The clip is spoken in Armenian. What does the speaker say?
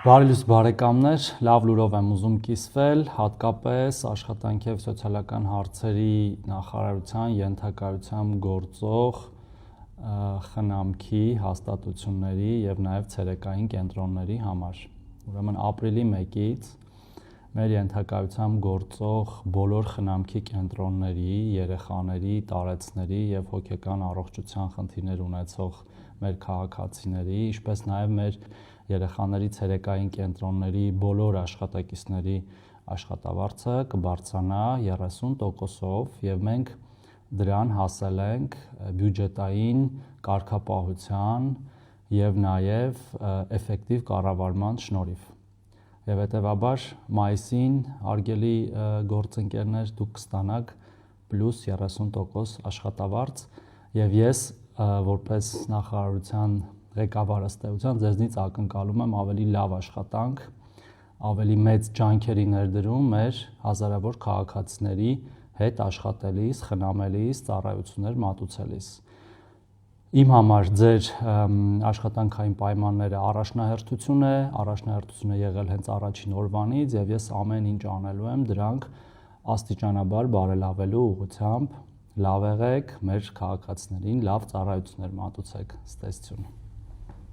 Բարի լույս բարեկամներ, լավ լուրով եմ ուզում կիսվել, հատկապես աշխատանքի և սոցիալական հարցերի նախարարության ենթակայությամբ գործող խնամքի հաստատությունների և նաև ցերեկային կենտրոնների համար։ Ուրեմն ապրիլի 1-ից մեր ենթակայությամբ գործող բոլոր խնամքի կենտրոնների, երեխաների, տարեցների և հոգեկան առողջության խնդիրներ ունեցող մեր քաղաքացիների, ինչպես նաև մեր երեխաների ցերեկային կենտրոնների բոլոր աշխատակիցների աշխատավարձը կբարձրանա 30%-ով և մենք դրան հասել ենք բյուջետային կարգապահության և նաև էֆեկտիվ կառավարման շնորհիվ։ Եվ հետևաբար մայիսին, հարգելի գործընկերներ, դուք կստանաք պլյուս 30% աշխատավարձ և ես որպես նախարարության ղեկավար ըստ էության ձեզնից ակնկալում եմ ավելի լավ աշխատանք, ավելի մեծ ջանքերի ներդրում մեր հազարավոր քաղաքացիների հետ աշխատելիս, խնամելիս, ծառայություններ մատուցելիս։ Իմ համար ձեր աշխատանքային պայմանները առաջնահերթություն է եղել հենց առաջին օրվանից և ես ամեն ինչ անելու եմ դրանք աստիճանաբար բարելավելու ուղղությամբ։ Լավ եղեք, մեր քաղաքացիներին լավ ծառայություններ մատուցեք։ Ցտեսություն։